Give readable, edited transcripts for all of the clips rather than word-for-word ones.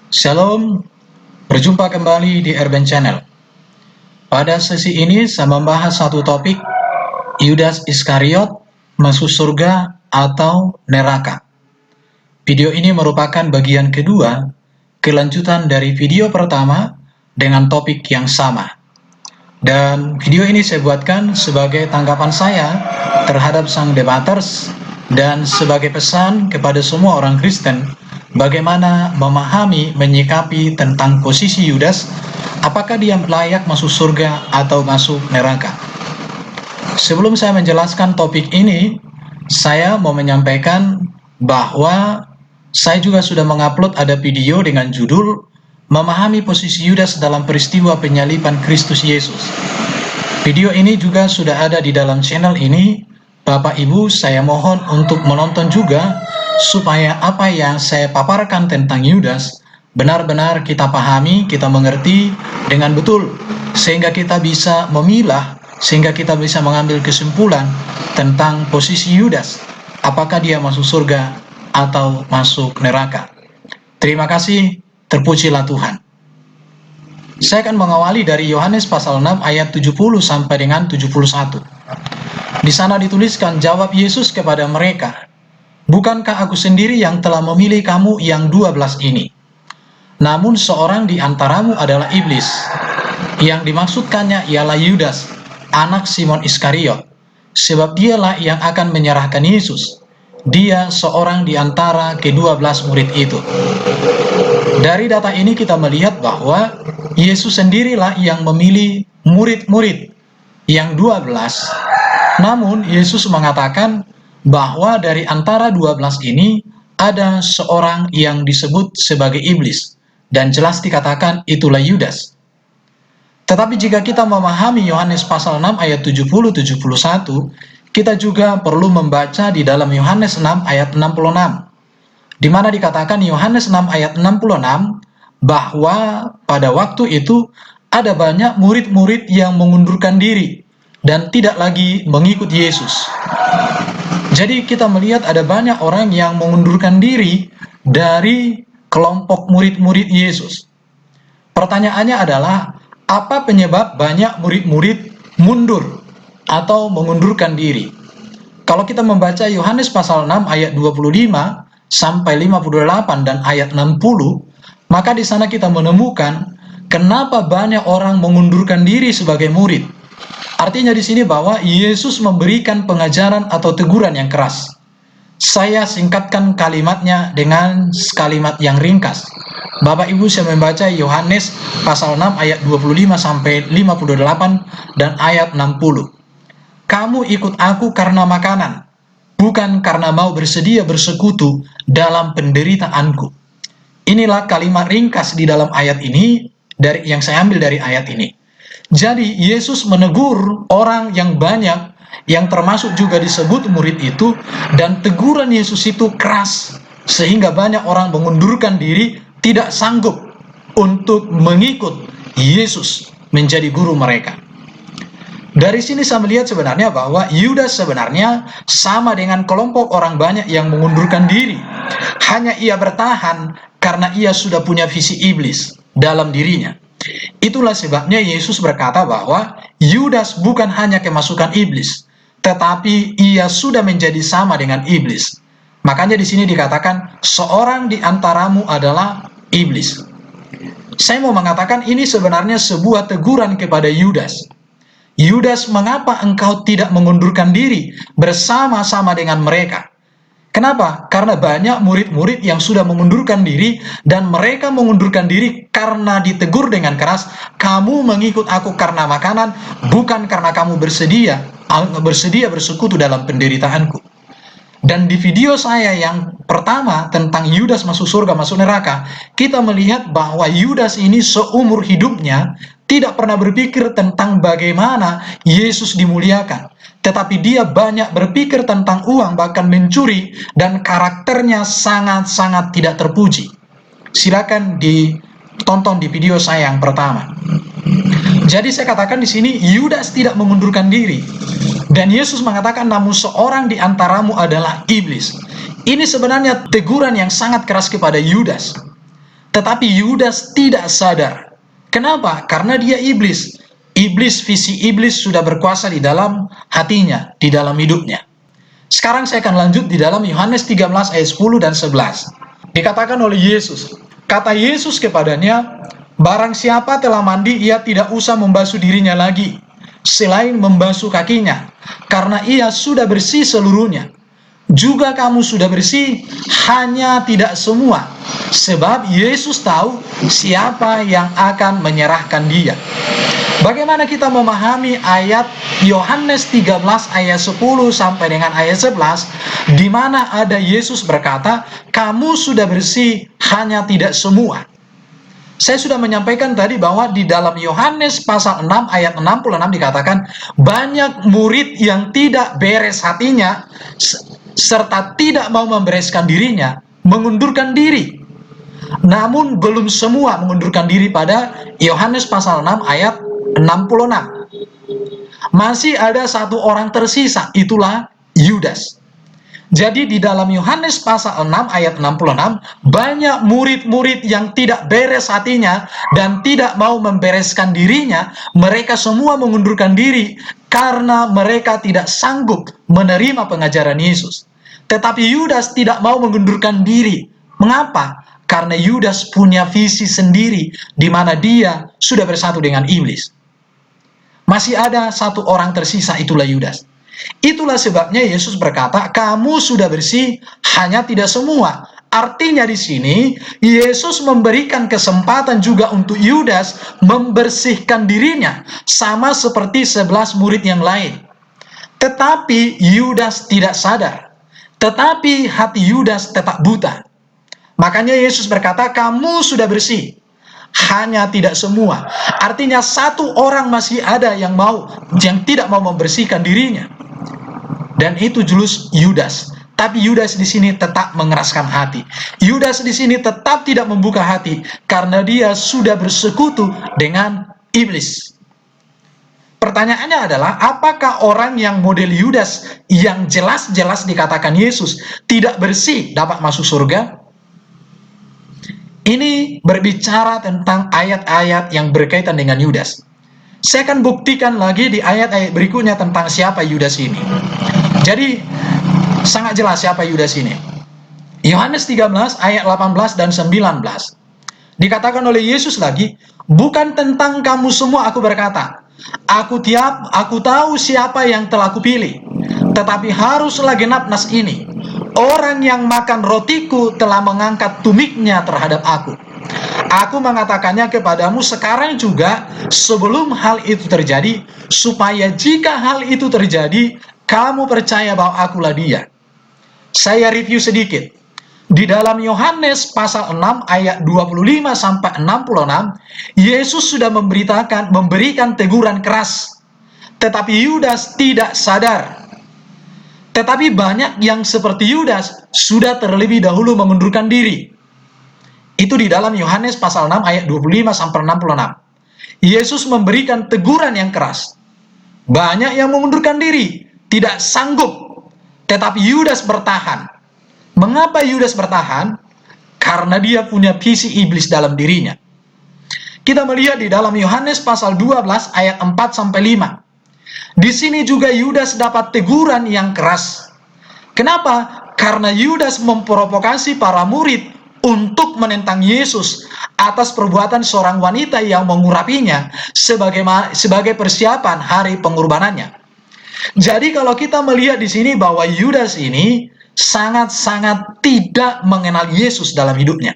Shalom, berjumpa kembali di Urban Channel. Pada sesi ini saya membahas satu topik, Yudas Iskariot masuk surga atau neraka. Video ini merupakan bagian kedua, kelanjutan dari video pertama dengan topik yang sama. Dan video ini saya buatkan sebagai tanggapan saya terhadap sang debaters dan sebagai pesan kepada semua orang Kristen bagaimana memahami, menyikapi tentang posisi Yudas, apakah dia layak masuk surga atau masuk neraka. Sebelum saya menjelaskan topik ini, saya mau menyampaikan bahwa saya juga sudah mengupload ada video dengan judul Memahami Posisi Yudas dalam Peristiwa Penyaliban Kristus Yesus. Video ini juga sudah ada di dalam channel ini. Bapak Ibu, saya mohon untuk menonton juga supaya apa yang saya paparkan tentang Yudas benar-benar kita pahami, kita mengerti dengan betul, sehingga kita bisa memilah, sehingga kita bisa mengambil kesimpulan tentang posisi Yudas, apakah dia masuk surga atau masuk neraka. Terima kasih, terpujilah Tuhan. Saya akan mengawali dari Yohanes pasal 6 ayat 70 sampai dengan 71. Di sana dituliskan, jawab Yesus kepada mereka, bukankah aku sendiri yang telah memilih kamu yang 12 ini? Namun seorang di antaramu adalah iblis. Yang dimaksudkannya ialah Yudas, anak Simon Iskariot, sebab dialah yang akan menyerahkan Yesus. Dia seorang di antara ke-12 murid itu. Dari data ini kita melihat bahwa Yesus sendirilah yang memilih murid-murid yang 12. Namun Yesus mengatakan bahwa dari antara 12 ini ada seorang yang disebut sebagai iblis, dan jelas dikatakan itulah Yudas. Tetapi jika kita memahami Yohanes pasal 6 ayat 70-71, kita juga perlu membaca di dalam Yohanes 6 ayat 66, di mana dikatakan Yohanes 6 ayat 66 bahwa pada waktu itu ada banyak murid-murid yang mengundurkan diri dan tidak lagi mengikut Yesus. Jadi kita melihat ada banyak orang yang mengundurkan diri dari kelompok murid-murid Yesus. Pertanyaannya adalah, apa penyebab banyak murid-murid mundur atau mengundurkan diri? Kalau kita membaca Yohanes pasal 6 ayat 25 sampai 58 dan ayat 60, maka di sana kita menemukan kenapa banyak orang mengundurkan diri sebagai murid. Artinya di sini bahwa Yesus memberikan pengajaran atau teguran yang keras. Saya singkatkan kalimatnya dengan kalimat yang ringkas. Bapak Ibu, saya membaca Yohanes pasal 6 ayat 25 sampai 58 dan ayat 60. Kamu ikut aku karena makanan, bukan karena mau bersedia bersekutu dalam penderitaanku. Inilah kalimat ringkas di dalam ayat ini yang saya ambil dari ayat ini. Jadi Yesus menegur orang yang banyak, yang termasuk juga disebut murid itu, dan teguran Yesus itu keras, sehingga banyak orang mengundurkan diri, tidak sanggup untuk mengikut Yesus menjadi guru mereka. Dari sini saya melihat sebenarnya bahwa Yudas sebenarnya sama dengan kelompok orang banyak yang mengundurkan diri. Hanya ia bertahan karena ia sudah punya visi iblis dalam dirinya. Itulah sebabnya Yesus berkata bahwa Yudas bukan hanya kemasukan iblis, tetapi ia sudah menjadi sama dengan iblis. Makanya di sini dikatakan seorang di antaramu adalah iblis. Saya mau mengatakan ini sebenarnya sebuah teguran kepada Yudas. Yudas, mengapa engkau tidak mengundurkan diri bersama-sama dengan mereka? Kenapa? Karena banyak murid-murid yang sudah mengundurkan diri, dan mereka mengundurkan diri karena ditegur dengan keras, kamu mengikut aku karena makanan, bukan karena kamu bersedia bersekutu dalam penderitaanku. Dan di video saya yang pertama tentang Yudas masuk surga, masuk neraka, kita melihat bahwa Yudas ini seumur hidupnya tidak pernah berpikir tentang bagaimana Yesus dimuliakan. Tetapi dia banyak berpikir tentang uang, bahkan mencuri, dan karakternya sangat-sangat tidak terpuji. Silakan ditonton di video saya yang pertama. Jadi saya katakan di sini Yudas tidak mengundurkan diri. Dan Yesus mengatakan, namun seorang di antaramu adalah iblis. Ini sebenarnya teguran yang sangat keras kepada Yudas. Tetapi Yudas tidak sadar. Kenapa? Karena dia iblis. Visi iblis sudah berkuasa di dalam hatinya, di dalam hidupnya. Sekarang saya akan lanjut di dalam Yohanes 13 ayat 10 dan 11. Dikatakan oleh Yesus, kata Yesus kepadanya, barang siapa telah mandi, ia tidak usah membasuh dirinya lagi, selain membasuh kakinya, karena ia sudah bersih seluruhnya. Juga kamu sudah bersih, hanya tidak semua. Sebab Yesus tahu siapa yang akan menyerahkan dia. Bagaimana kita memahami ayat Yohanes 13 ayat 10 sampai dengan ayat 11, di mana ada Yesus berkata, kamu sudah bersih, hanya tidak semua. Saya sudah menyampaikan tadi bahwa di dalam Yohanes pasal 6 ayat 66 dikatakan, banyak murid yang tidak beres hatinya, serta tidak mau membereskan dirinya, mengundurkan diri. Namun belum semua mengundurkan diri pada Yohanes pasal 6 ayat 66. Masih ada satu orang tersisa, itulah Yudas. Jadi di dalam Yohanes pasal 6 ayat 66, banyak murid-murid yang tidak beres hatinya dan tidak mau membereskan dirinya. Mereka semua mengundurkan diri karena mereka tidak sanggup menerima pengajaran Yesus. Tetapi Yudas tidak mau mengundurkan diri. Mengapa? Karena Yudas punya visi sendiri di mana dia sudah bersatu dengan iblis. Masih ada satu orang tersisa, itulah Yudas. Itulah sebabnya Yesus berkata, kamu sudah bersih, hanya tidak semua. Artinya di sini Yesus memberikan kesempatan juga untuk Yudas membersihkan dirinya, sama seperti 11 murid yang lain. Tetapi Yudas tidak sadar. Tetapi hati Yudas tetap buta. Makanya Yesus berkata, kamu sudah bersih, hanya tidak semua. Artinya satu orang masih ada yang tidak mau membersihkan dirinya. Dan itu julus Yudas. Tapi Yudas di sini tetap mengeraskan hati. Yudas di sini tetap tidak membuka hati karena dia sudah bersekutu dengan iblis. Pertanyaannya adalah, apakah orang yang model Yudas yang jelas-jelas dikatakan Yesus tidak bersih dapat masuk surga? Ini berbicara tentang ayat-ayat yang berkaitan dengan Yudas. Saya akan buktikan lagi di ayat-ayat berikutnya tentang siapa Yudas ini. Jadi, sangat jelas siapa Yudas ini. Yohanes 13 ayat 18 dan 19. Dikatakan oleh Yesus lagi, bukan tentang kamu semua aku berkata. Aku tahu siapa yang telah kupilih. Tetapi haruslah genap nas ini. Orang yang makan rotiku telah mengangkat tumiknya terhadap aku. Aku mengatakannya kepadamu sekarang juga sebelum hal itu terjadi, supaya jika hal itu terjadi, kamu percaya bahwa akulah dia. Saya review sedikit. Di dalam Yohanes pasal 6 ayat 25 sampai 66, Yesus sudah memberikan teguran keras. Tetapi Yudas tidak sadar. Tetapi banyak yang seperti Yudas sudah terlebih dahulu mengundurkan diri. Itu di dalam Yohanes pasal 6 ayat 25 sampai 66. Yesus memberikan teguran yang keras. Banyak yang mengundurkan diri, tidak sanggup. Tetapi Yudas bertahan. Mengapa Yudas bertahan? Karena dia punya visi iblis dalam dirinya. Kita melihat di dalam Yohanes pasal 12 ayat 4 sampai 5. Di sini juga Yudas dapat teguran yang keras. Kenapa? Karena Yudas memprovokasi para murid untuk menentang Yesus atas perbuatan seorang wanita yang mengurapinya sebagai persiapan hari pengorbanannya. Jadi kalau kita melihat di sini bahwa Yudas ini sangat-sangat tidak mengenal Yesus dalam hidupnya.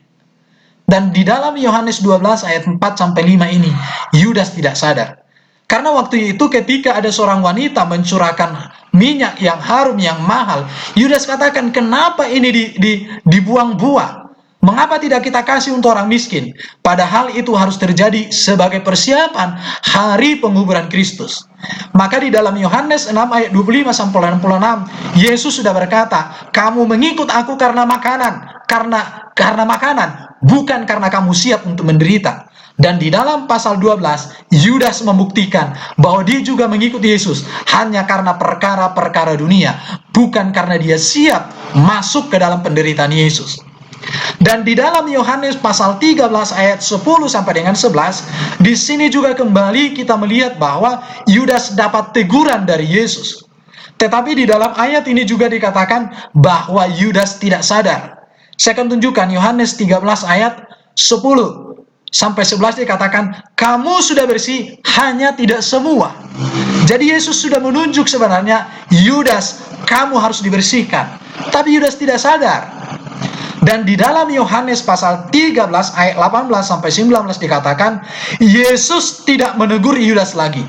Dan di dalam Yohanes 12 ayat 4 sampai 5 ini, Yudas tidak sadar. Karena waktu itu ketika ada seorang wanita mencurahkan minyak yang harum yang mahal, Yudas katakan, kenapa ini dibuang-buang? Mengapa tidak kita kasih untuk orang miskin? Padahal itu harus terjadi sebagai persiapan hari penguburan Kristus. Maka di dalam Yohanes 6 ayat 25 sampai 66, Yesus sudah berkata, kamu mengikut aku karena makanan, karena makanan, bukan karena kamu siap untuk menderita. Dan di dalam pasal 12, Yudas membuktikan bahwa dia juga mengikuti Yesus hanya karena perkara-perkara dunia, bukan karena dia siap masuk ke dalam penderitaan Yesus. Dan di dalam Yohanes pasal 13 ayat 10 sampai dengan 11, di sini juga kembali kita melihat bahwa Yudas dapat teguran dari Yesus. Tetapi di dalam ayat ini juga dikatakan bahwa Yudas tidak sadar. Saya akan tunjukkan Yohanes 13 ayat 10 sampai 11 dikatakan, kamu sudah bersih, hanya tidak semua. Jadi Yesus sudah menunjuk sebenarnya, Yudas, kamu harus dibersihkan. Tapi Yudas tidak sadar. Dan di dalam Yohanes pasal 13 ayat 18 sampai 19 dikatakan, Yesus tidak menegur Yudas lagi,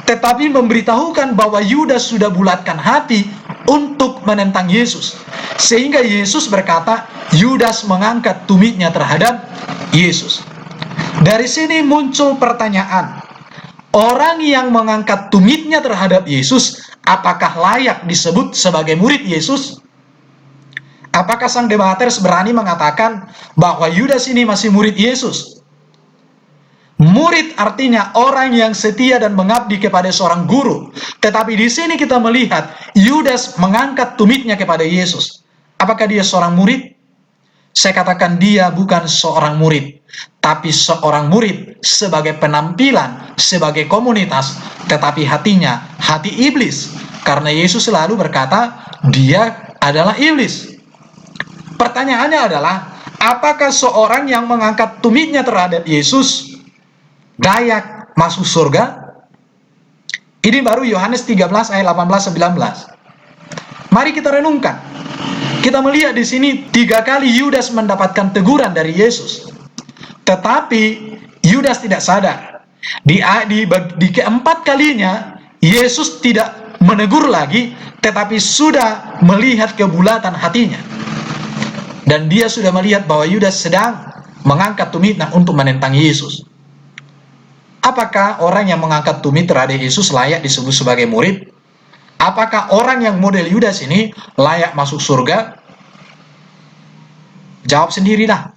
tetapi memberitahukan bahwa Yudas sudah bulatkan hati untuk menentang Yesus. Sehingga Yesus berkata, Yudas mengangkat tumitnya terhadap Yesus. Dari sini muncul pertanyaan, orang yang mengangkat tumitnya terhadap Yesus, apakah layak disebut sebagai murid Yesus? Apakah sang debater berani mengatakan bahwa Yudas ini masih murid Yesus? Murid artinya orang yang setia dan mengabdi kepada seorang guru. Tetapi di sini kita melihat Yudas mengangkat tumitnya kepada Yesus. Apakah dia seorang murid? Saya katakan dia bukan seorang murid, tapi seorang murid sebagai penampilan, sebagai komunitas, tetapi hatinya hati iblis. Karena Yesus selalu berkata, dia adalah iblis. Pertanyaannya adalah, apakah seorang yang mengangkat tumitnya terhadap Yesus layak masuk surga? Ini baru Yohanes 13 ayat 18-19. Mari kita renungkan. Kita melihat di sini 3 kali Yudas mendapatkan teguran dari Yesus. Tetapi Yudas tidak sadar. Di keempat kalinya Yesus tidak menegur lagi, tetapi sudah melihat kebulatan hatinya. Dan dia sudah melihat bahwa Yudas sedang mengangkat tumitnya untuk menentang Yesus. Apakah orang yang mengangkat tumit terhadap Yesus layak disebut sebagai murid? Apakah orang yang model Yudas ini layak masuk surga? Jawab sendirilah.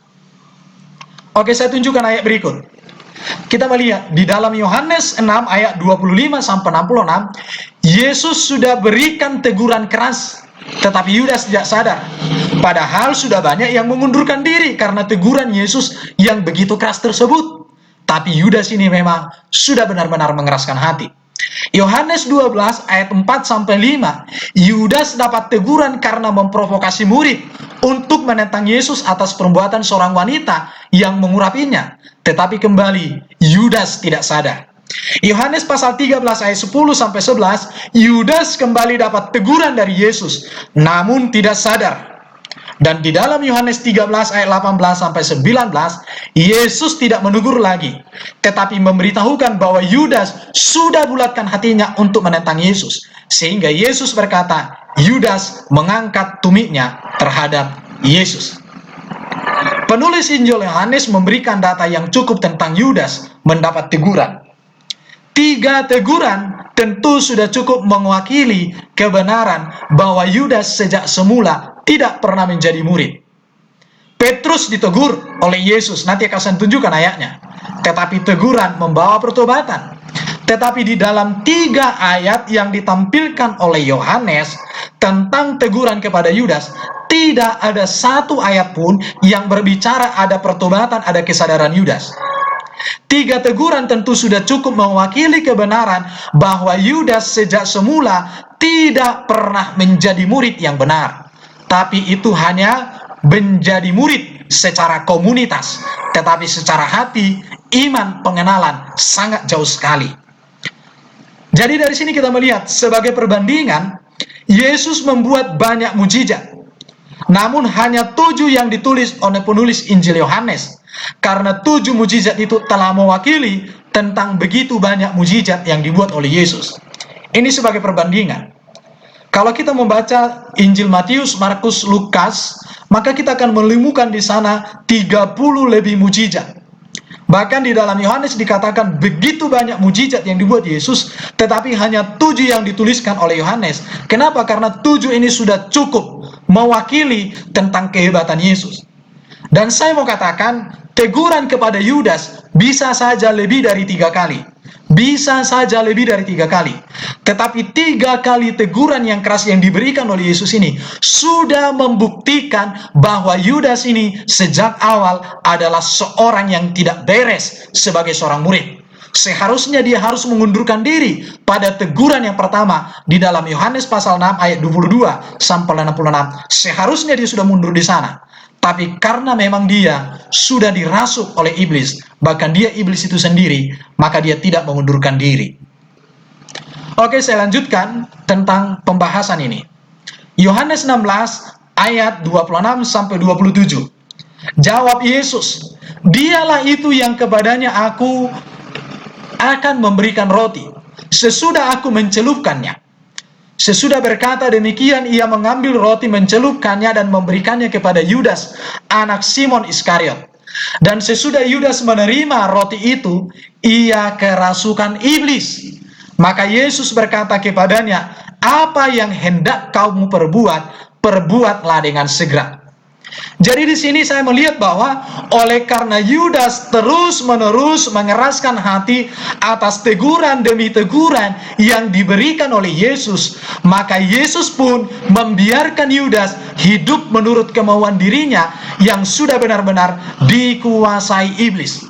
Oke, saya tunjukkan ayat berikut. Kita melihat di dalam Yohanes 6 ayat 25 sampai 66, Yesus sudah berikan teguran keras, tetapi Yudas tidak sadar. Padahal sudah banyak yang mengundurkan diri karena teguran Yesus yang begitu keras tersebut. Tapi Yudas ini memang sudah benar-benar mengeraskan hati. Yohanes 12 ayat 4-5, Yudas dapat teguran karena memprovokasi murid untuk menentang Yesus atas perbuatan seorang wanita yang mengurapinya. Tetapi kembali, Yudas tidak sadar. Yohanes pasal 13 ayat 10-11, Yudas kembali dapat teguran dari Yesus, namun tidak sadar. Dan di dalam Yohanes 13 ayat 18-19, Yesus tidak menegur lagi, tetapi memberitahukan bahwa Yudas sudah bulatkan hatinya untuk menentang Yesus. Sehingga Yesus berkata, Yudas mengangkat tumitnya terhadap Yesus. Penulis Injil Yohanes memberikan data yang cukup tentang Yudas mendapat teguran. 3 teguran tentu sudah cukup mewakili kebenaran bahwa Yudas sejak semula tidak pernah menjadi murid. Petrus ditegur oleh Yesus, nanti akan saya tunjukkan ayatnya. Tetapi teguran membawa pertobatan. Tetapi di dalam 3 ayat yang ditampilkan oleh Yohanes tentang teguran kepada Yudas, tidak ada satu ayat pun yang berbicara ada pertobatan, ada kesadaran Yudas. 3 teguran tentu sudah cukup mewakili kebenaran bahwa Yudas sejak semula tidak pernah menjadi murid yang benar. Tapi itu hanya menjadi murid secara komunitas. Tetapi secara hati, iman, pengenalan sangat jauh sekali. Jadi dari sini kita melihat sebagai perbandingan, Yesus membuat banyak mujizat. Namun hanya 7 yang ditulis oleh penulis Injil Yohanes. Karena 7 mujizat itu telah mewakili tentang begitu banyak mujizat yang dibuat oleh Yesus. Ini sebagai perbandingan. Kalau kita membaca Injil Matius, Markus, Lukas, maka kita akan menemukan di sana 30 lebih mujizat. Bahkan di dalam Yohanes dikatakan begitu banyak mujizat yang dibuat Yesus, tetapi hanya 7 yang dituliskan oleh Yohanes. Kenapa? Karena 7 ini sudah cukup mewakili tentang kehebatan Yesus. Dan saya mau katakan, teguran kepada Yudas bisa saja lebih dari 3 kali. Bisa saja lebih dari 3 kali. Tetapi 3 kali teguran yang keras yang diberikan oleh Yesus ini sudah membuktikan bahwa Yudas ini sejak awal adalah seorang yang tidak beres sebagai seorang murid. Seharusnya dia harus mengundurkan diri pada teguran yang pertama di dalam Yohanes pasal 6 ayat 22 sampai 66. Seharusnya dia sudah mundur di sana. Tapi karena memang dia sudah dirasuk oleh iblis, bahkan dia iblis itu sendiri, maka dia tidak mengundurkan diri. Oke, saya lanjutkan tentang pembahasan ini. Yohanes 16 ayat 26 sampai 27. Jawab Yesus, "Dialah itu yang kepadanya aku akan memberikan roti, sesudah aku mencelupkannya." Sesudah berkata demikian, ia mengambil roti, mencelupkannya dan memberikannya kepada Yudas, anak Simon Iskariot. Dan sesudah Yudas menerima roti itu, ia kerasukan iblis. Maka Yesus berkata kepadanya, "Apa yang hendak kamu perbuat, perbuatlah dengan segera." Jadi di sini saya melihat bahwa oleh karena Yudas terus-menerus mengeraskan hati atas teguran demi teguran yang diberikan oleh Yesus, maka Yesus pun membiarkan Yudas hidup menurut kemauan dirinya yang sudah benar-benar dikuasai iblis.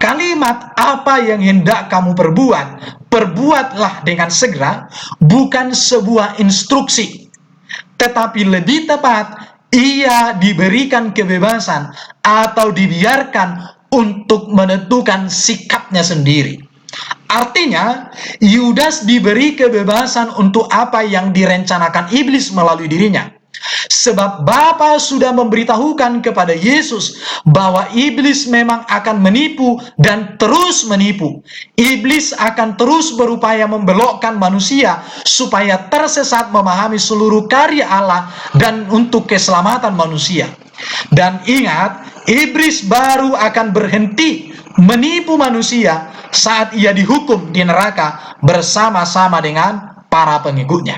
Kalimat "apa yang hendak kamu perbuat, perbuatlah dengan segera" bukan sebuah instruksi, tetapi lebih tepat ia diberikan kebebasan atau dibiarkan untuk menentukan sikapnya sendiri. Artinya, Yudas diberi kebebasan untuk apa yang direncanakan iblis melalui dirinya. Sebab Bapa sudah memberitahukan kepada Yesus bahwa iblis memang akan menipu dan terus menipu. Iblis akan terus berupaya membelokkan manusia supaya tersesat memahami seluruh karya Allah dan untuk keselamatan manusia. Dan ingat, iblis baru akan berhenti menipu manusia saat ia dihukum di neraka bersama-sama dengan para pengikutnya.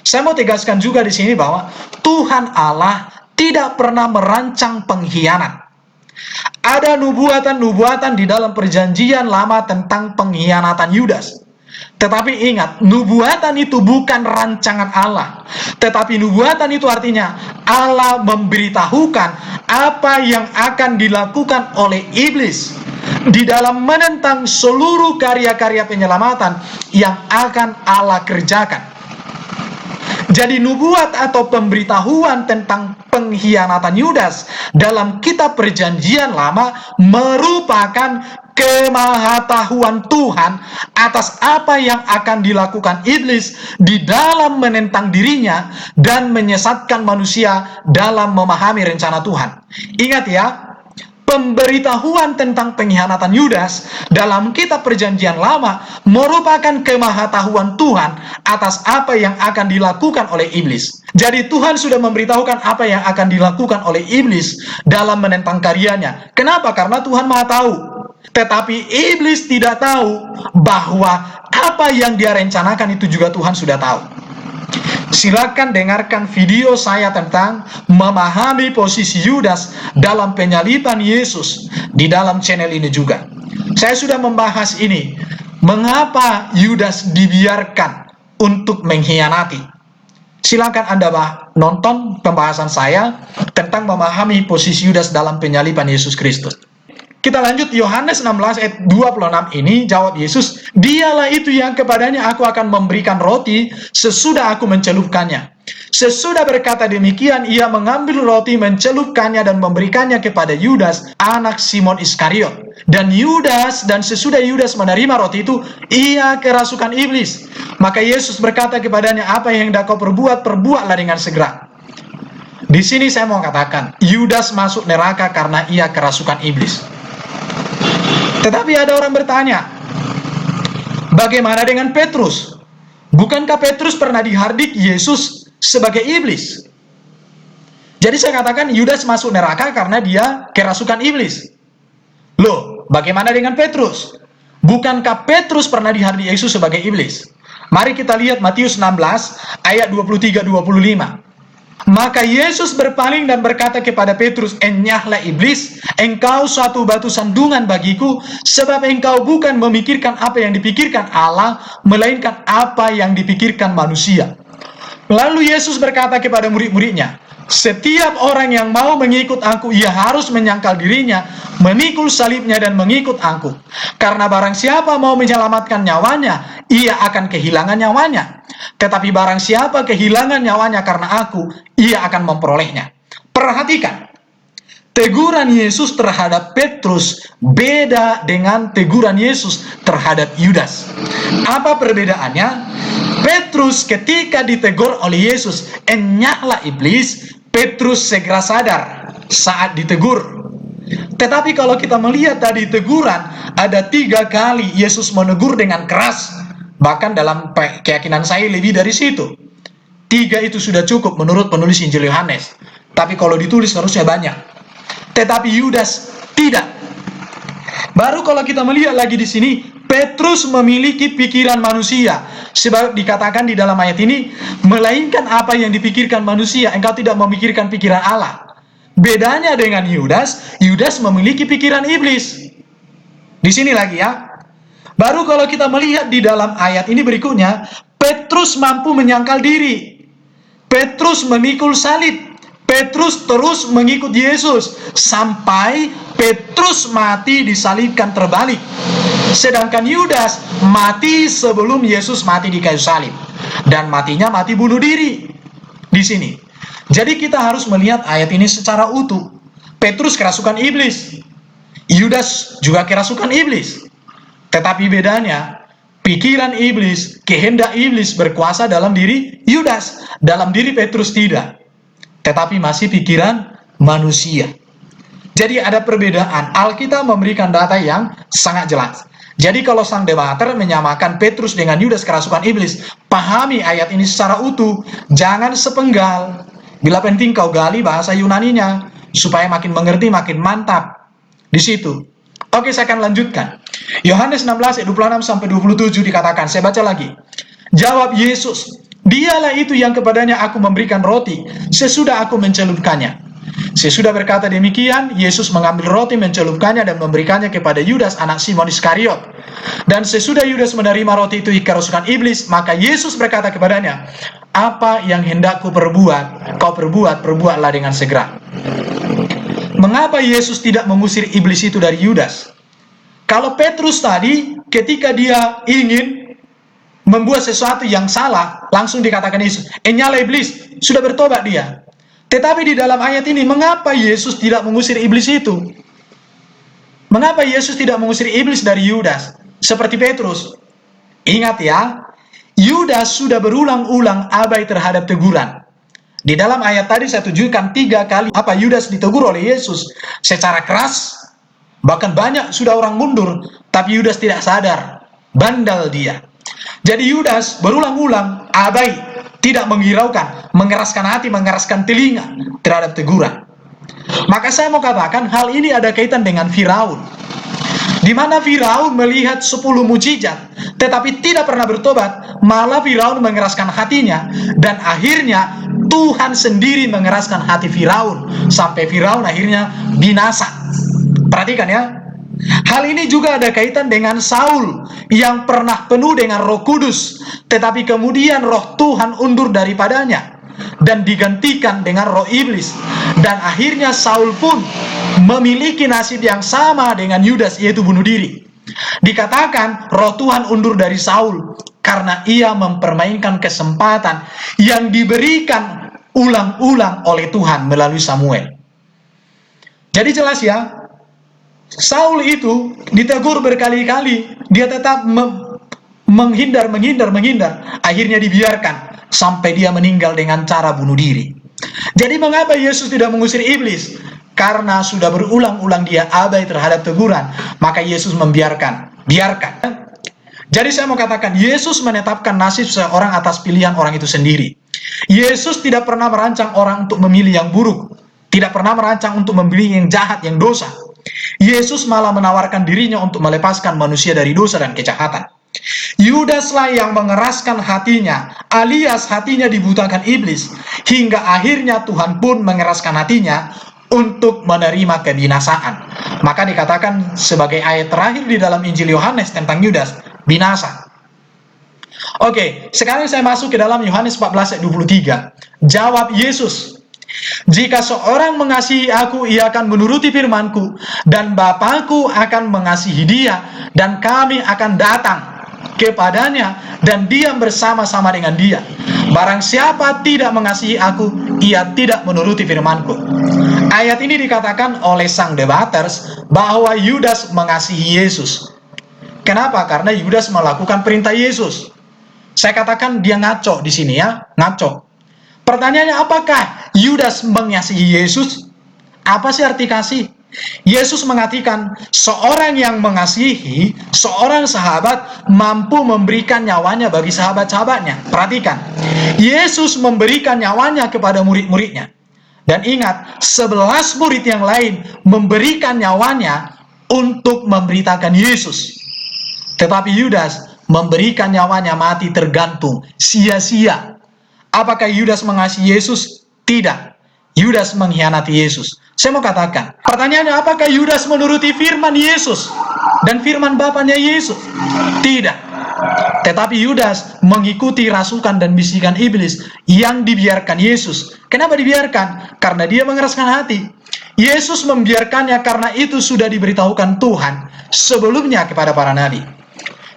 Saya mau tegaskan juga di sini bahwa Tuhan Allah tidak pernah merancang pengkhianat. Ada nubuatan-nubuatan di dalam perjanjian lama tentang pengkhianatan Yudas. Tetapi ingat, nubuatan itu bukan rancangan Allah. Tetapi nubuatan itu artinya Allah memberitahukan apa yang akan dilakukan oleh iblis di dalam menentang seluruh karya-karya penyelamatan yang akan Allah kerjakan. Jadi nubuat atau pemberitahuan tentang pengkhianatan Yudas dalam kitab perjanjian lama merupakan kemahatauan Tuhan atas apa yang akan dilakukan iblis di dalam menentang dirinya dan menyesatkan manusia dalam memahami rencana Tuhan. Ingat ya, pemberitahuan tentang pengkhianatan Yudas dalam kitab perjanjian lama merupakan kemahatauan Tuhan atas apa yang akan dilakukan oleh iblis. Jadi Tuhan sudah memberitahukan apa yang akan dilakukan oleh iblis dalam menentang karyanya. Kenapa? Karena Tuhan Maha tahu. Tetapi iblis tidak tahu bahwa apa yang dia rencanakan itu juga Tuhan sudah tahu. Silakan dengarkan video saya tentang memahami posisi Yudas dalam penyaliban Yesus di dalam channel ini juga. Saya sudah membahas ini, mengapa Yudas dibiarkan untuk mengkhianati. Silakan Anda nonton pembahasan saya tentang memahami posisi Yudas dalam penyaliban Yesus Kristus. Kita lanjut, Yohanes 16 ayat 26 ini, jawab Yesus, "Dialah itu yang kepadanya aku akan memberikan roti sesudah aku mencelupkannya." Sesudah berkata demikian, ia mengambil roti, mencelupkannya dan memberikannya kepada Yudas, anak Simon Iskariot. Dan sesudah Yudas menerima roti itu, ia kerasukan iblis. Maka Yesus berkata kepadanya, "Apa yang hendak kau perbuat, perbuatlah dengan segera." Di sini saya mau katakan, Yudas masuk neraka karena ia kerasukan iblis. Tetapi ada orang bertanya, bagaimana dengan Petrus? Bukankah Petrus pernah dihardik Yesus sebagai iblis? Jadi saya katakan Yudas masuk neraka karena dia kerasukan iblis. Loh, bagaimana dengan Petrus? Bukankah Petrus pernah dihardik Yesus sebagai iblis? Mari kita lihat Matius 16 ayat 23-25. Maka Yesus berpaling dan berkata kepada Petrus, "Enyahlah iblis, engkau suatu batu sandungan bagiku, sebab engkau bukan memikirkan apa yang dipikirkan Allah, melainkan apa yang dipikirkan manusia." Lalu Yesus berkata kepada murid-muridnya, "Setiap orang yang mau mengikut aku, ia harus menyangkal dirinya, memikul salibnya dan mengikut aku. Karena barang siapa mau menyelamatkan nyawanya, ia akan kehilangan nyawanya. Tetapi barang siapa kehilangan nyawanya karena aku, ia akan memperolehnya." Perhatikan, teguran Yesus terhadap Petrus beda dengan teguran Yesus terhadap Yudas. Apa perbedaannya? Petrus ketika ditegur oleh Yesus, "Enyahlah iblis," Petrus segera sadar saat ditegur. Tetapi kalau kita melihat tadi teguran, ada 3 kali Yesus menegur dengan keras. Bahkan dalam keyakinan saya lebih dari situ. 3 itu sudah cukup menurut penulis Injil Yohanes. Tapi kalau ditulis harusnya banyak. Tetapi Yudas tidak. Baru kalau kita melihat lagi di sini, Petrus memiliki pikiran manusia. Sebab dikatakan di dalam ayat ini, melainkan apa yang dipikirkan manusia, engkau tidak memikirkan pikiran Allah. Bedanya dengan Yudas, Yudas memiliki pikiran iblis. Di sini lagi ya. Baru kalau kita melihat di dalam ayat ini berikutnya, Petrus mampu menyangkal diri. Petrus memikul salib. Petrus terus mengikut Yesus sampai Petrus mati disalibkan terbalik. Sedangkan Yudas mati sebelum Yesus mati di kayu salib, dan matinya mati bunuh diri. Di sini. Jadi kita harus melihat ayat ini secara utuh. Petrus kerasukan iblis. Yudas juga kerasukan iblis. Tetapi bedanya, pikiran iblis, kehendak iblis berkuasa dalam diri Yudas, dalam diri Petrus tidak. Tetapi masih pikiran manusia. Jadi ada perbedaan. Alkitab memberikan data yang sangat jelas. Jadi kalau sang debater menyamakan Petrus dengan Yudas kerasukan iblis, pahami ayat ini secara utuh. Jangan sepenggal. Bila penting kau gali bahasa Yunaninya, supaya makin mengerti, makin mantap. Di situ. Oke, saya akan lanjutkan. Yohanes 16 ayat 26-27 dikatakan, saya baca lagi. Jawab Yesus, "Dialah itu yang kepadanya aku memberikan roti, sesudah aku mencelupkannya." Sesudah berkata demikian, Yesus mengambil roti, mencelupkannya dan memberikannya kepada Yudas anak Simon Iskariot. Dan sesudah Yudas menerima roti itu kerasukan iblis, maka Yesus berkata kepadanya, "Apa yang hendak ku perbuat, kau perbuat, perbuatlah dengan segera." Mengapa Yesus tidak mengusir iblis itu dari Yudas? Kalau Petrus tadi, ketika dia ingin membuat sesuatu yang salah, langsung dikatakan Yesus, "Enyala iblis," sudah bertobat dia. Tetapi di dalam ayat ini, mengapa Yesus tidak mengusir iblis itu? Mengapa Yesus tidak mengusir iblis dari Yudas? Seperti Petrus. Ingat ya, Yudas sudah berulang-ulang abai terhadap teguran. Di dalam ayat tadi saya tunjukkan 3 kali apa Yudas ditegur oleh Yesus secara keras. Bahkan banyak sudah orang mundur, tapi Yudas tidak sadar. Bandal dia. Jadi Yudas berulang-ulang abai, tidak menghiraukan, mengeraskan hati, mengeraskan telinga terhadap teguran. Maka saya mau katakan hal ini ada kaitan dengan Firaun. Di mana Firaun melihat 10 mujizat, tetapi tidak pernah bertobat, malah Firaun mengeraskan hatinya, dan akhirnya Tuhan sendiri mengeraskan hati Firaun, sampai Firaun akhirnya binasa. Perhatikan ya. Hal ini juga ada kaitan dengan Saul yang pernah penuh dengan Roh Kudus, tetapi kemudian Roh Tuhan undur daripadanya dan digantikan dengan roh iblis, dan akhirnya Saul pun memiliki nasib yang sama dengan Yudas, yaitu bunuh diri. Dikatakan Roh Tuhan undur dari Saul karena ia mempermainkan kesempatan yang diberikan ulang-ulang oleh Tuhan melalui Samuel. Jadi jelas ya, Saul itu ditegur berkali-kali, dia tetap menghindar, akhirnya dibiarkan sampai dia meninggal dengan cara bunuh diri. Jadi mengapa Yesus tidak mengusir iblis? Karena sudah berulang-ulang dia abai terhadap teguran, maka Yesus biarkan. Jadi saya mau katakan, Yesus menetapkan nasib seorang atas pilihan orang itu sendiri. Yesus tidak pernah merancang orang untuk memilih yang buruk, tidak pernah merancang untuk memilih yang jahat, yang dosa. Yesus malah menawarkan dirinya untuk melepaskan manusia dari dosa dan kejahatan. Yudaslah yang mengeraskan hatinya, alias hatinya dibutakan iblis, hingga akhirnya Tuhan pun mengeraskan hatinya untuk menerima kebinasaan. Maka dikatakan sebagai ayat terakhir di dalam Injil Yohanes tentang Yudas, binasa. Oke, sekarang saya masuk ke dalam Yohanes 14 ayat 23. Jawab Yesus, "Jika seorang mengasihi aku, ia akan menuruti firman-Ku, dan Bapa-Ku akan mengasihi dia, dan kami akan datang kepadanya dan diam bersama-sama dengan dia. Barang siapa tidak mengasihi aku, ia tidak menuruti firman-Ku." Ayat ini dikatakan oleh sang debaters bahwa Yudas mengasihi Yesus. Kenapa? Karena Yudas melakukan perintah Yesus. Saya katakan dia ngaco di sini ya, ngaco. Pertanyaannya, apakah Yudas mengasihi Yesus? Apa sih arti kasih? Yesus mengatakan, seorang yang mengasihi seorang sahabat mampu memberikan nyawanya bagi sahabat-sahabatnya. Perhatikan, Yesus memberikan nyawanya kepada murid-muridnya. Dan ingat, 11 murid yang lain memberikan nyawanya untuk memberitakan Yesus. Tetapi Yudas memberikan nyawanya mati tergantung, sia-sia. Apakah Yudas mengasihi Yesus? Tidak. Yudas mengkhianati Yesus. Saya mau katakan, pertanyaannya, apakah Yudas menuruti firman Yesus dan firman Bapanya Yesus? Tidak. Tetapi Yudas mengikuti rasukan dan bisikan iblis yang dibiarkan Yesus. Kenapa dibiarkan? Karena dia mengeraskan hati. Yesus membiarkannya karena itu sudah diberitahukan Tuhan sebelumnya kepada para nabi.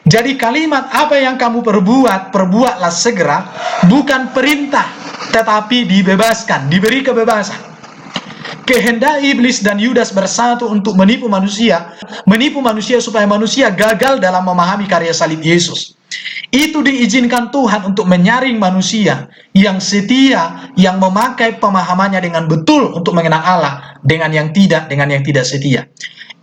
Jadi kalimat apa yang kamu perbuat, perbuatlah segera, bukan perintah, tetapi dibebaskan, diberi kebebasan. Kehendak iblis dan Yudas bersatu untuk menipu manusia supaya manusia gagal dalam memahami karya salib Yesus. Itu diizinkan Tuhan untuk menyaring manusia yang setia, yang memakai pemahamannya dengan betul untuk mengenal Allah, dengan yang tidak setia.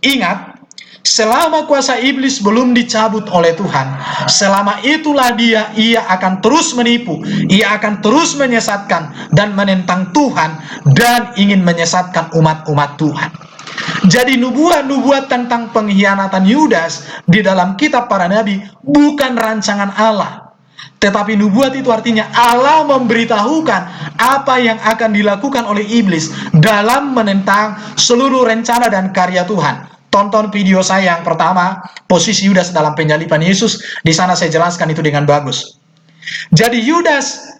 Ingat, selama kuasa iblis belum dicabut oleh Tuhan, selama itulah ia akan terus menipu, ia akan terus menyesatkan dan menentang Tuhan dan ingin menyesatkan umat-umat Tuhan. Jadi nubuat-nubuat tentang pengkhianatan Yudas di dalam kitab para nabi bukan rancangan Allah. Tetapi nubuat itu artinya Allah memberitahukan apa yang akan dilakukan oleh iblis dalam menentang seluruh rencana dan karya Tuhan. Tonton video saya yang pertama, posisi Yudas dalam penyaliban Yesus. Di sana saya jelaskan itu dengan bagus. Jadi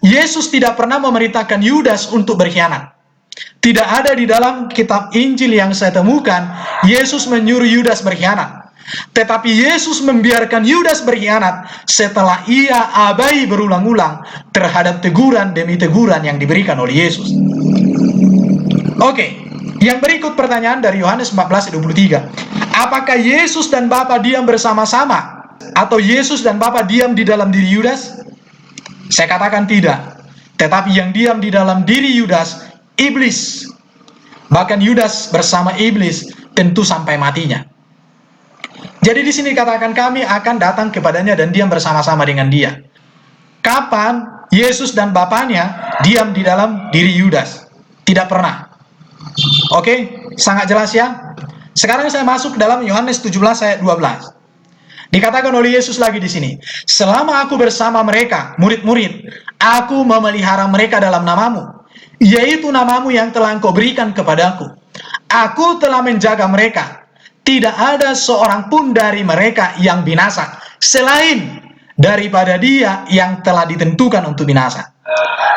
Yesus tidak pernah memerintahkan Yudas untuk berkhianat. Tidak ada di dalam kitab Injil yang saya temukan Yesus menyuruh Yudas berkhianat. Tetapi Yesus membiarkan Yudas berkhianat setelah ia abai berulang-ulang terhadap teguran demi teguran yang diberikan oleh Yesus. Oke. Yang berikut pertanyaan dari Yohanes 14:23. Apakah Yesus dan Bapa diam bersama-sama? Atau Yesus dan Bapa diam di dalam diri Yudas? Saya katakan tidak. Tetapi yang diam di dalam diri Yudas, iblis. Bahkan Yudas bersama iblis tentu sampai matinya. Jadi di sini katakan kami akan datang kepadanya dan diam bersama-sama dengan dia. Kapan Yesus dan Bapanya diam di dalam diri Yudas? Tidak pernah. Oke, sangat jelas ya. Sekarang saya masuk ke dalam Yohanes 17 ayat 12. Dikatakan oleh Yesus lagi di sini, selama aku bersama mereka, murid-murid, aku memelihara mereka dalam namamu, yaitu namamu yang telah engkau berikan kepadaku. Aku telah menjaga mereka. Tidak ada seorang pun dari mereka yang binasa, selain daripada dia yang telah ditentukan untuk binasa.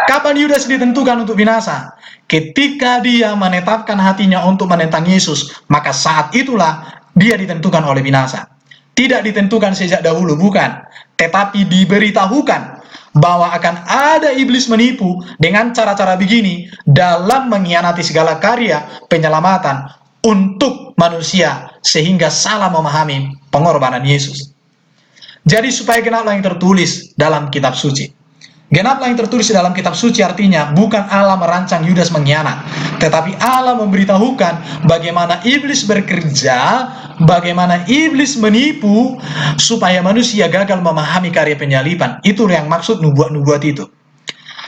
Kapan Yudas ditentukan untuk binasa? Ketika dia menetapkan hatinya untuk menentang Yesus, maka saat itulah dia ditentukan oleh binasa. Tidak ditentukan sejak dahulu, bukan. Tetapi diberitahukan bahwa akan ada iblis menipu dengan cara-cara begini dalam mengkhianati segala karya penyelamatan untuk manusia sehingga salah memahami pengorbanan Yesus. Jadi supaya genaplah yang tertulis dalam kitab suci. Genaplah yang tertulis dalam kitab suci artinya bukan Allah merancang Yudas mengkhianat, tetapi Allah memberitahukan bagaimana iblis bekerja, bagaimana iblis menipu supaya manusia gagal memahami karya penyaliban. Itu yang maksud nubuat-nubuat itu.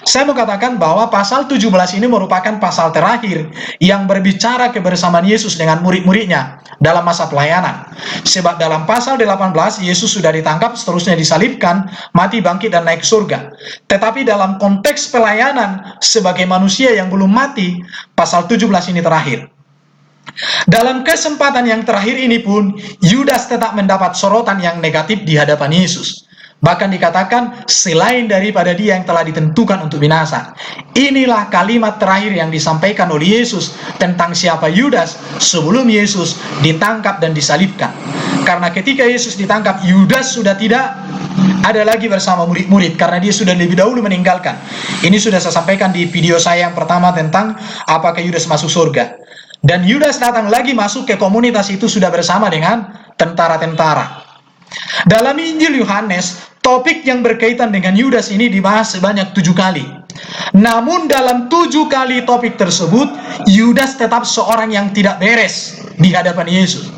Saya mau katakan bahwa pasal 17 ini merupakan pasal terakhir yang berbicara kebersamaan Yesus dengan murid-muridnya. dalam masa pelayanan. Sebab dalam pasal 18, Yesus sudah ditangkap, seterusnya disalibkan, mati, bangkit, dan naik surga. Tetapi dalam konteks pelayanan sebagai manusia yang belum mati, pasal 17 ini terakhir. Dalam kesempatan yang terakhir ini pun, Yudas tetap mendapat sorotan yang negatif di hadapan Yesus. Bahkan dikatakan, selain daripada dia yang telah ditentukan untuk binasa. Inilah kalimat terakhir yang disampaikan oleh Yesus tentang siapa Yudas sebelum Yesus ditangkap dan disalibkan. Karena ketika Yesus ditangkap, Yudas sudah tidak ada lagi bersama murid-murid, karena dia sudah lebih dahulu meninggalkan. Ini sudah saya sampaikan di video saya yang pertama tentang apakah Yudas masuk surga. Dan Yudas datang lagi masuk ke komunitas itu sudah bersama dengan tentara-tentara. Dalam Injil Yohanes, topik yang berkaitan dengan Yudas ini dibahas sebanyak 7 kali. Namun dalam 7 kali topik tersebut, Yudas tetap seorang yang tidak beres di hadapan Yesus.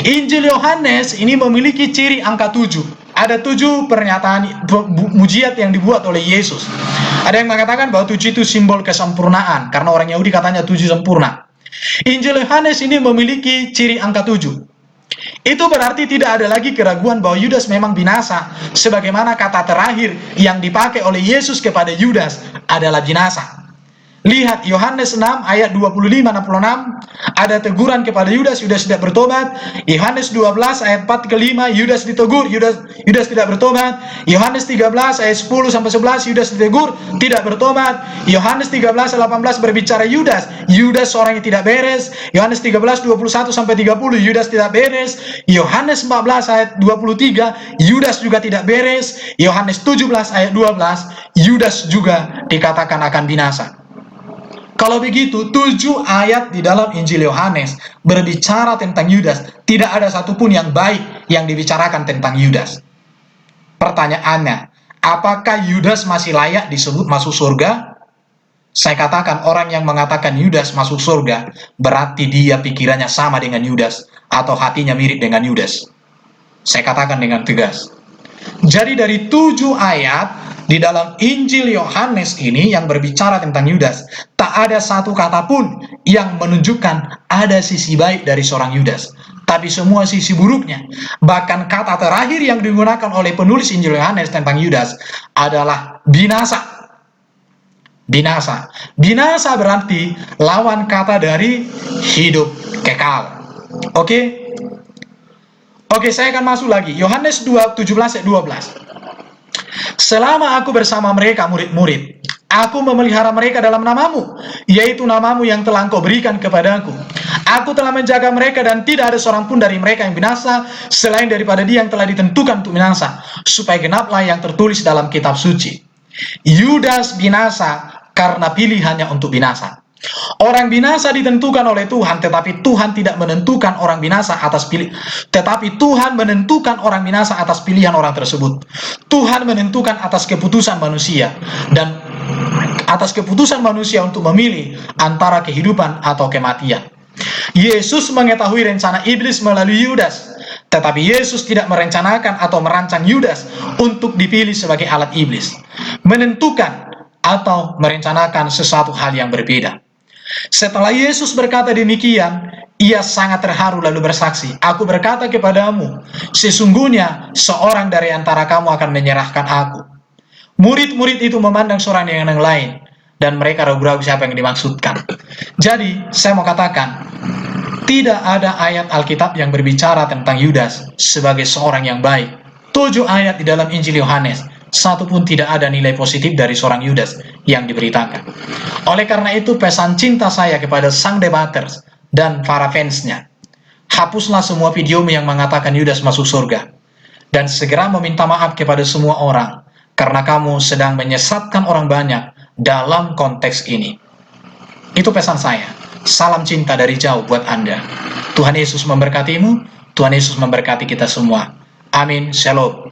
Injil Yohanes ini memiliki ciri angka 7. Ada 7 pernyataan mujizat yang dibuat oleh Yesus. Ada yang mengatakan bahwa 7 itu simbol kesempurnaan, karena orang Yahudi katanya 7 sempurna. Injil Yohanes ini memiliki ciri angka 7. Itu berarti tidak ada lagi keraguan bahwa Yudas memang binasa, sebagaimana kata terakhir yang dipakai oleh Yesus kepada Yudas adalah binasa. Lihat Yohanes 6 ayat 25-66, ada teguran kepada Yudas, Yudas tidak bertobat. Yohanes 12 ayat 4-5, Yudas ditegur, Yudas tidak bertobat. Yohanes 13 ayat 10-11, Yudas ditegur, tidak bertobat. Yohanes 13 ayat 18 berbicara Yudas seorang yang tidak beres. Yohanes 13 21-30, Yudas tidak beres. Yohanes 14 ayat 23, Yudas juga tidak beres. Yohanes 17 ayat 12, Yudas juga dikatakan akan binasa. Kalau begitu, 7 ayat di dalam Injil Yohanes berbicara tentang Yudas. Tidak ada satupun yang baik yang dibicarakan tentang Yudas. Pertanyaannya, apakah Yudas masih layak disebut masuk surga? Saya katakan, orang yang mengatakan Yudas masuk surga, berarti dia pikirannya sama dengan Yudas, atau hatinya mirip dengan Yudas. Saya katakan dengan tegas. Jadi dari 7 ayat di dalam Injil Yohanes ini yang berbicara tentang Yudas, tak ada satu kata pun yang menunjukkan ada sisi baik dari seorang Yudas, tapi semua sisi buruknya. Bahkan kata terakhir yang digunakan oleh penulis Injil Yohanes tentang Yudas adalah binasa. Binasa. Binasa berarti lawan kata dari hidup kekal. Oke, saya akan masuk lagi. Yohanes 2:17-12. Selama aku bersama mereka, murid-murid, aku memelihara mereka dalam namamu, yaitu namamu yang telah engkau berikan kepadaku. Aku telah menjaga mereka dan tidak ada seorang pun dari mereka yang binasa, selain daripada dia yang telah ditentukan untuk binasa, supaya genaplah yang tertulis dalam kitab suci. Yudas binasa karena pilihannya untuk binasa. Orang binasa ditentukan oleh Tuhan, tetapi Tuhan tidak menentukan orang binasa atas Tuhan menentukan orang binasa atas pilihan orang tersebut. Tuhan menentukan atas keputusan manusia, dan atas keputusan manusia untuk memilih antara kehidupan atau kematian. Yesus mengetahui rencana iblis melalui Yudas, tetapi Yesus tidak merencanakan atau merancang Yudas untuk dipilih sebagai alat iblis, menentukan atau merencanakan sesuatu hal yang berbeda. Setelah Yesus berkata demikian, ia sangat terharu lalu bersaksi, "Aku berkata kepadamu, sesungguhnya seorang dari antara kamu akan menyerahkan aku." Murid-murid itu memandang seorang dengan yang lain, dan mereka ragu-ragu siapa yang dimaksudkan. Jadi, saya mau katakan, tidak ada ayat Alkitab yang berbicara tentang Yudas sebagai seorang yang baik. 7 ayat di dalam Injil Yohanes, satu pun tidak ada nilai positif dari seorang Yudas yang diberitakan. Oleh karena itu, pesan cinta saya kepada sang debaters dan para fansnya, hapuslah semua videomu yang mengatakan Yudas masuk surga, dan segera meminta maaf kepada semua orang, karena kamu sedang menyesatkan orang banyak dalam konteks ini. Itu pesan saya. Salam cinta dari jauh buat Anda. Tuhan Yesus memberkatimu, Tuhan Yesus memberkati kita semua. Amin. Shalom.